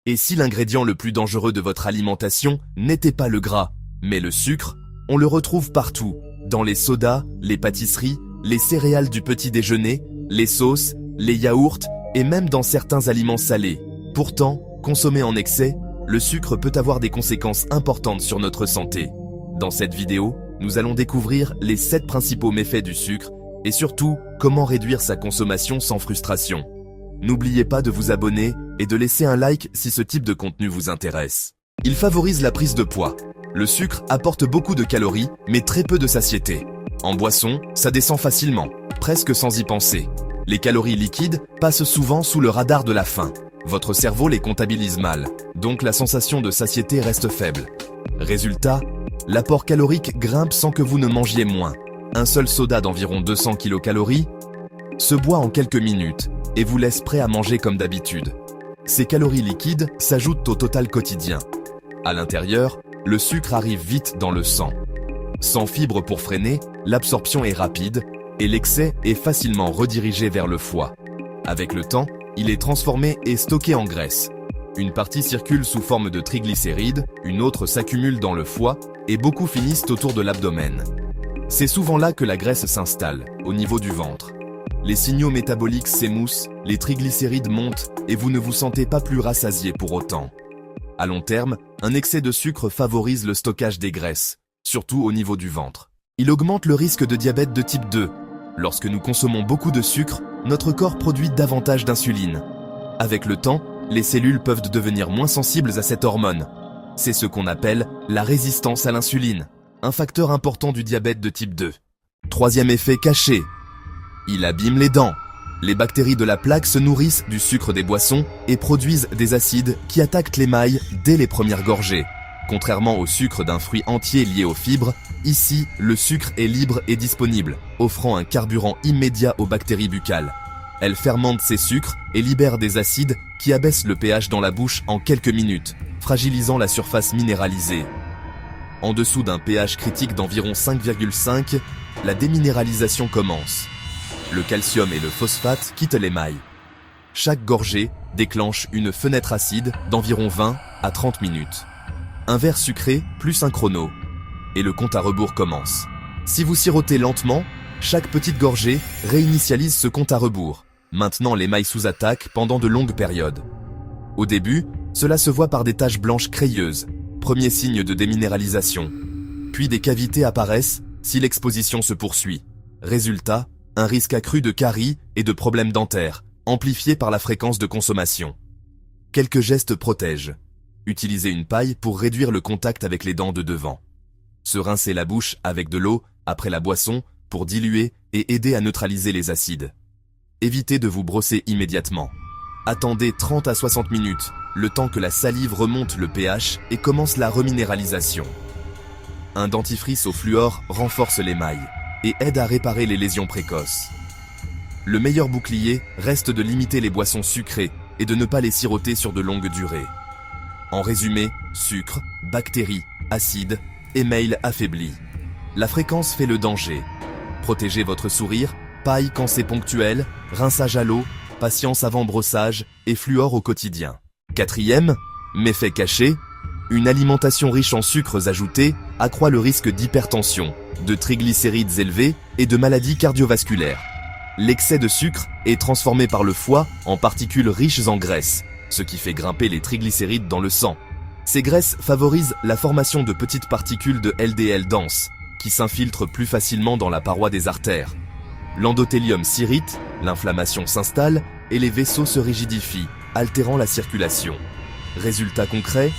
Et si l'ingrédient le plus dangereux de votre alimentation n'était pas le gras, mais le sucre, on le retrouve partout, dans les sodas, les pâtisseries, les céréales du petit déjeuner, les sauces, les yaourts et même dans certains aliments salés. Pourtant, consommé en excès, le sucre peut avoir des conséquences importantes sur notre santé. Dans cette vidéo, nous allons découvrir les 7 principaux méfaits du sucre et surtout comment réduire sa consommation sans frustration. N'oubliez pas de vous abonner et de laisser un like si ce type de contenu vous intéresse. Il favorise la prise de poids. Le sucre apporte beaucoup de calories, mais très peu de satiété. En boisson, ça descend facilement, presque sans y penser. Les calories liquides passent souvent sous le radar de la faim. Votre cerveau les comptabilise mal, donc la sensation de satiété reste faible. Résultat, l'apport calorique grimpe sans que vous ne mangiez moins. Un seul soda d'environ 200 kcal se boit en quelques minutes et vous laisse prêt à manger comme d'habitude. Ces calories liquides s'ajoutent au total quotidien. À l'intérieur, le sucre arrive vite dans le sang. Sans fibres pour freiner, l'absorption est rapide et l'excès est facilement redirigé vers le foie. Avec le temps, il est transformé et stocké en graisse. Une partie circule sous forme de triglycérides, une autre s'accumule dans le foie et beaucoup finissent autour de l'abdomen. C'est souvent là que la graisse s'installe, au niveau du ventre. Les signaux métaboliques s'émoussent, les triglycérides montent et vous ne vous sentez pas plus rassasié pour autant. À long terme, un excès de sucre favorise le stockage des graisses, surtout au niveau du ventre. Il augmente le risque de diabète de type 2. Lorsque nous consommons beaucoup de sucre, notre corps produit davantage d'insuline. Avec le temps, les cellules peuvent devenir moins sensibles à cette hormone. C'est ce qu'on appelle la résistance à l'insuline, un facteur important du diabète de type 2. Troisième effet caché. Il abîme les dents. Les bactéries de la plaque se nourrissent du sucre des boissons et produisent des acides qui attaquent l'émail dès les premières gorgées. Contrairement au sucre d'un fruit entier lié aux fibres, ici, le sucre est libre et disponible, offrant un carburant immédiat aux bactéries buccales. Elles fermentent ces sucres et libèrent des acides qui abaissent le pH dans la bouche en quelques minutes, fragilisant la surface minéralisée. En dessous d'un pH critique d'environ 5,5, la déminéralisation commence. Le calcium et le phosphate quittent l'émail. Chaque gorgée déclenche une fenêtre acide d'environ 20 à 30 minutes. Un verre sucré plus un chrono. Et le compte à rebours commence. Si vous sirotez lentement, chaque petite gorgée réinitialise ce compte à rebours, maintenant l'émail sous attaque pendant de longues périodes. Au début, cela se voit par des taches blanches crayeuses, premier signe de déminéralisation. Puis des cavités apparaissent si l'exposition se poursuit. Résultat, un risque accru de caries et de problèmes dentaires, amplifié par la fréquence de consommation. Quelques gestes protègent. Utilisez une paille pour réduire le contact avec les dents de devant. Se rincer la bouche avec de l'eau après la boisson pour diluer et aider à neutraliser les acides. Évitez de vous brosser immédiatement. Attendez 30 à 60 minutes, le temps que la salive remonte le pH et commence la reminéralisation. Un dentifrice au fluor renforce l'émail et aide à réparer les lésions précoces. Le meilleur bouclier reste de limiter les boissons sucrées et de ne pas les siroter sur de longues durées. En résumé, sucre, bactéries, acides, émail affaibli. La fréquence fait le danger. Protégez votre sourire, paille quand c'est ponctuel, rinçage à l'eau, patience avant brossage et fluor au quotidien. Quatrième, méfait caché, une alimentation riche en sucres ajoutés accroît le risque d'hypertension, de triglycérides élevés et de maladies cardiovasculaires. L'excès de sucre est transformé par le foie en particules riches en graisse, ce qui fait grimper les triglycérides dans le sang. Ces graisses favorisent la formation de petites particules de LDL denses, qui s'infiltrent plus facilement dans la paroi des artères. L'endothélium s'irrite, l'inflammation s'installe et les vaisseaux se rigidifient, altérant la circulation. Résultat concret,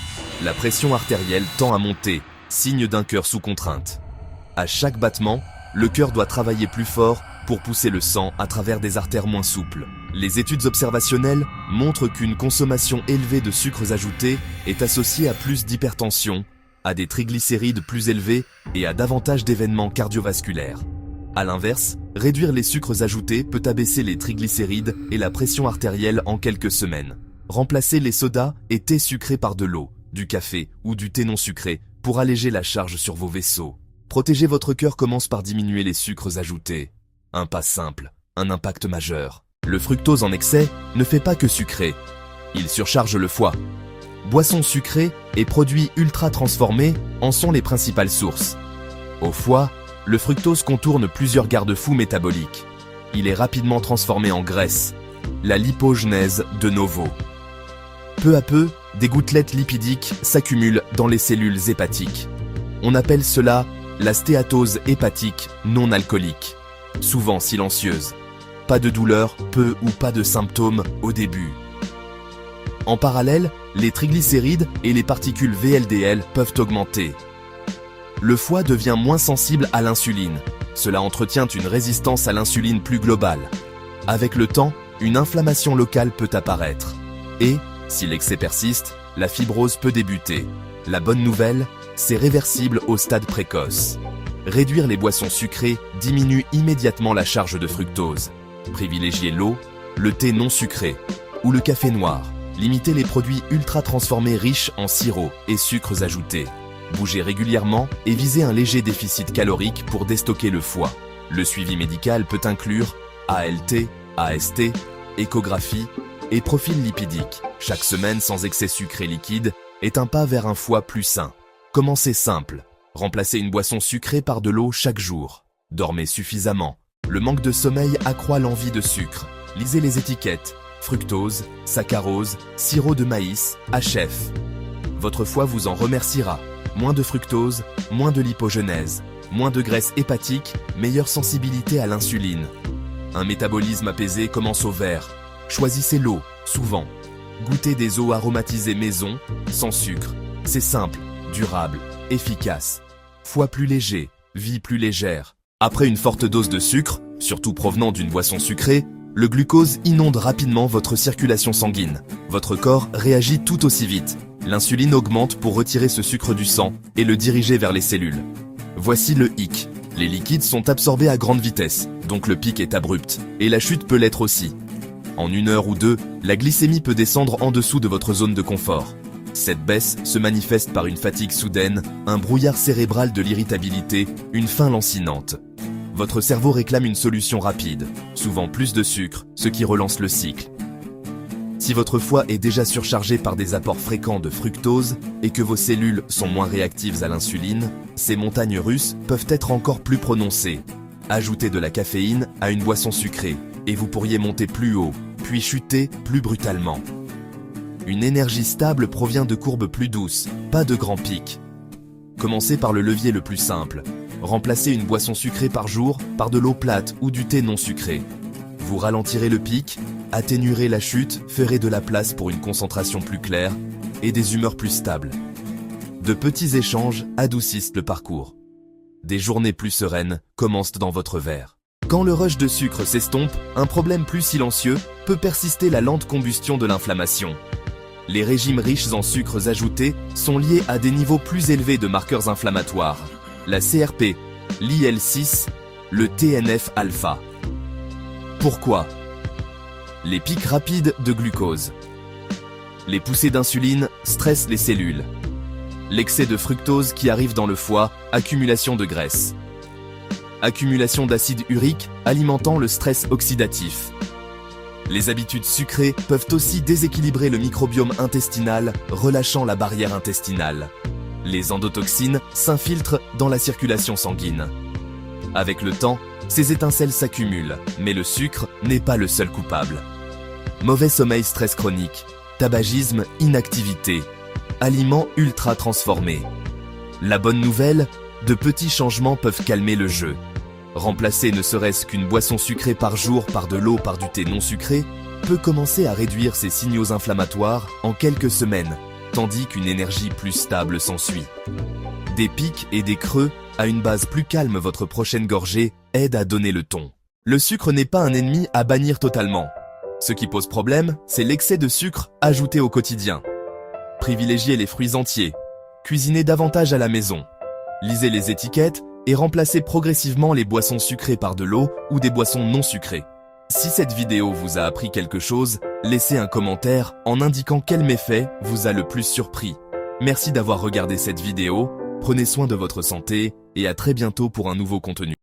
la pression artérielle tend à monter, signe d'un cœur sous contrainte. À chaque battement, le cœur doit travailler plus fort pour pousser le sang à travers des artères moins souples. Les études observationnelles montrent qu'une consommation élevée de sucres ajoutés est associée à plus d'hypertension, à des triglycérides plus élevés et à davantage d'événements cardiovasculaires. A l'inverse, réduire les sucres ajoutés peut abaisser les triglycérides et la pression artérielle en quelques semaines. Remplacez les sodas et thés sucrés par de l'eau, du café ou du thé non sucré pour alléger la charge sur vos vaisseaux. Protéger votre cœur commence par diminuer les sucres ajoutés. Un pas simple, un impact majeur. Le fructose en excès ne fait pas que sucrer. Il surcharge le foie. Boissons sucrées et produits ultra transformés en sont les principales sources. Au foie, le fructose contourne plusieurs garde-fous métaboliques. Il est rapidement transformé en graisse, la lipogenèse de novo. Peu à peu, des gouttelettes lipidiques s'accumulent dans les cellules hépatiques. On appelle cela la stéatose hépatique non alcoolique, souvent silencieuse. Pas de douleur, peu ou pas de symptômes au début. En parallèle, les triglycérides et les particules VLDL peuvent augmenter. Le foie devient moins sensible à l'insuline. Cela entretient une résistance à l'insuline plus globale. Avec le temps, une inflammation locale peut apparaître. Et, si l'excès persiste, la fibrose peut débuter. La bonne nouvelle, c'est réversible au stade précoce. Réduire les boissons sucrées diminue immédiatement la charge de fructose. Privilégiez l'eau, le thé non sucré ou le café noir. Limitez les produits ultra transformés riches en sirop et sucres ajoutés. Bougez régulièrement et visez un léger déficit calorique pour déstocker le foie. Le suivi médical peut inclure ALT, AST, échographie et profil lipidique. Chaque semaine sans excès sucré liquide est un pas vers un foie plus sain. Commencez simple. Remplacez une boisson sucrée par de l'eau chaque jour. Dormez suffisamment. Le manque de sommeil accroît l'envie de sucre. Lisez les étiquettes. Fructose, saccharose, sirop de maïs, HF. Votre foie vous en remerciera. Moins de fructose, moins de lipogenèse, moins de graisse hépatique, meilleure sensibilité à l'insuline. Un métabolisme apaisé commence au vert. Choisissez l'eau, souvent. Goûtez des eaux aromatisées maison, sans sucre. C'est simple, durable, efficace. Foie plus léger, vie plus légère. Après une forte dose de sucre, surtout provenant d'une boisson sucrée, le glucose inonde rapidement votre circulation sanguine. Votre corps réagit tout aussi vite. L'insuline augmente pour retirer ce sucre du sang et le diriger vers les cellules. Voici le hic. Les liquides sont absorbés à grande vitesse, donc le pic est abrupt, et la chute peut l'être aussi. En 1 heure ou 2, la glycémie peut descendre en dessous de votre zone de confort. Cette baisse se manifeste par une fatigue soudaine, un brouillard cérébral de l'irritabilité, une faim lancinante. Votre cerveau réclame une solution rapide, souvent plus de sucre, ce qui relance le cycle. Si votre foie est déjà surchargé par des apports fréquents de fructose et que vos cellules sont moins réactives à l'insuline, ces montagnes russes peuvent être encore plus prononcées. Ajoutez de la caféine à une boisson sucrée et vous pourriez monter plus haut, puis chuter plus brutalement. Une énergie stable provient de courbes plus douces, pas de grands pics. Commencez par le levier le plus simple. Remplacez une boisson sucrée par jour par de l'eau plate ou du thé non sucré. Vous ralentirez le pic, atténuerez la chute, ferez de la place pour une concentration plus claire et des humeurs plus stables. De petits échanges adoucissent le parcours. Des journées plus sereines commencent dans votre verre. Quand le rush de sucre s'estompe, un problème plus silencieux peut persister, la lente combustion de l'inflammation. Les régimes riches en sucres ajoutés sont liés à des niveaux plus élevés de marqueurs inflammatoires. La CRP, l'IL-6, le TNF-alpha. Pourquoi ? Les pics rapides de glucose. Les poussées d'insuline stressent les cellules. L'excès de fructose qui arrive dans le foie, accumulation de graisse. Accumulation d'acide urique alimentant le stress oxydatif. Les habitudes sucrées peuvent aussi déséquilibrer le microbiome intestinal, relâchant la barrière intestinale. Les endotoxines s'infiltrent dans la circulation sanguine. Avec le temps, ces étincelles s'accumulent, mais le sucre n'est pas le seul coupable. Mauvais sommeil, stress chronique, tabagisme, inactivité, aliments ultra transformés. La bonne nouvelle, de petits changements peuvent calmer le jeu. Remplacer ne serait-ce qu'une boisson sucrée par jour par de l'eau par du thé non sucré peut commencer à réduire ces signaux inflammatoires en quelques semaines, tandis qu'une énergie plus stable s'ensuit. Des pics et des creux à une base plus calme, votre prochaine gorgée aide à donner le ton. Le sucre n'est pas un ennemi à bannir totalement. Ce qui pose problème, c'est l'excès de sucre ajouté au quotidien. Privilégiez les fruits entiers. Cuisinez davantage à la maison. Lisez les étiquettes et remplacez progressivement les boissons sucrées par de l'eau ou des boissons non sucrées. Si cette vidéo vous a appris quelque chose, laissez un commentaire en indiquant quel méfait vous a le plus surpris. Merci d'avoir regardé cette vidéo, prenez soin de votre santé et à très bientôt pour un nouveau contenu.